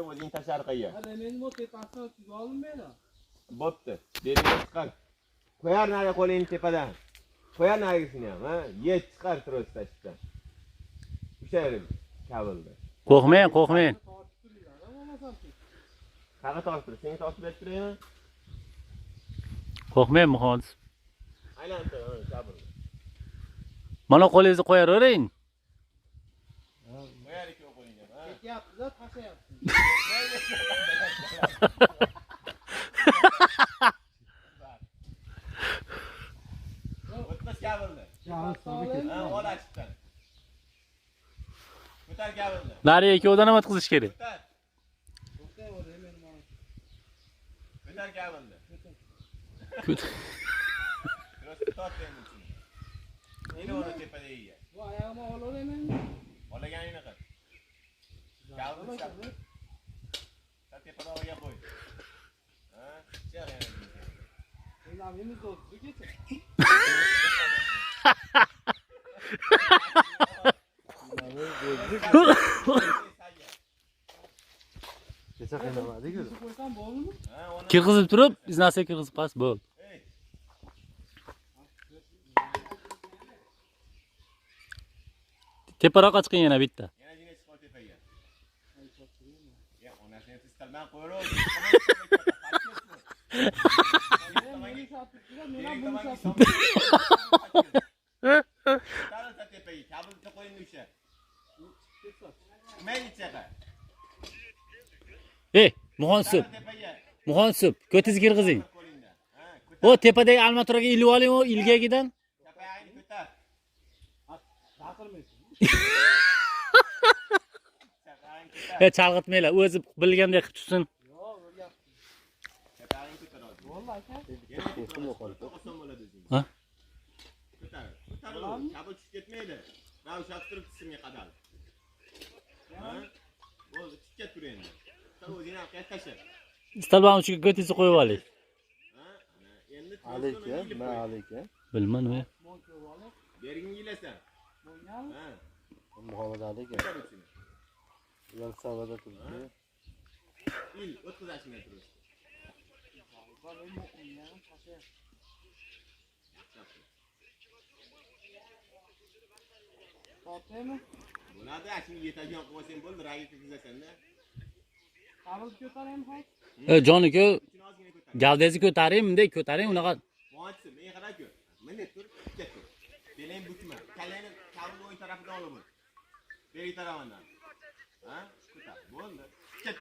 tutdim, o'zing tashar qayya. Hadi men tepasini tuzib olmaydi. Bo'pti. Beriga chiqar. Qo'yar nari qo'lingni tepadan. Qo'yar narigisini ham, ha? Yech chiqar tros tashdan. O'sha yerim kabildi. Qo'rqmang. Qaqa tortib, senga tortib berib turaymi? Qo'rqmang muhandis. Aylantir, kabildi. Mana qo'lingizni qo'yavering. Qo'yar ekan qo'lingga, ha? Ketyapti-da, tashlayapti. O'tmas kabildi. Ha, ol achibdan. Ko'tar kabildi. Nariga ikkovdan ham o'tqizish kerak. Ko'tar. Ko'tar kabildi. Rosti tortdi endi. Endi uni tepadagiga. Bu oyog'imni olaverayman. Olaganingni qil. Kabildi chapdi. Tepada olgan qo'y. Ha, chiqar yana. Endi o'tdi kecha. Kecha qiynamadik-ku. Qo'ysam bo'ldimi? Kirgizib turib, iznasi kirgizib pas bo'l. Teparoqqa chiqing yana bitta. Yana jinga chiqib tepaga. Ya, onasini tistalman qo'yib. Tarasa tepaga, kabulni qo'ying o'sha. Mayli chaqa. Muhansib. Tepaga. Muhansib, ko'tingizni kirgizing. O tepadagi almaturaga ilib oling, o ilgagidan. Chapayni ko'tar. Baqirmaysiz. Chalg'itmanglar, o'zi bilgandek qilib tutsin. Yo'q, o'rgapti. Chapayni ko'tar hozir. Bo'ldi aka. Oson bo'ladi o'zingiz. Ha? Ko'tar. Ko'tar. Kabul tushib ketmaydi. Ravshat turib qismga qadar. Ha? Bo'ldi, tikka tur endi. O'zing ham qayta tasha. Istalgan uchiga ko'tingizni qo'yib oling. Ha? Endi Alika, men alika. Bilman nima. Bergin yilasan. Bo'lganmi? Ha. Muhammad alika. Ko'tar uchun. Ular savada turibdi. Il, o'tkazashingga turib. Tortaymi? Bo'ladi, shuni yetadigan qilmasang bo'ldi, ragi kirgizasan-da. Qabul ko'taraymi hozir? Joniku, Shuni ozgina ko'tar. gavdangizni ko'taring, bunday ko'taring, unaqa. Mo'atsi, men qarab-ku. Mana tur, tikka tur. Belang bukma. Kallangni kabul o'ng tarafidan olib ol. Beri tarafidan. Ha? Ko'tar. Bo'ldi.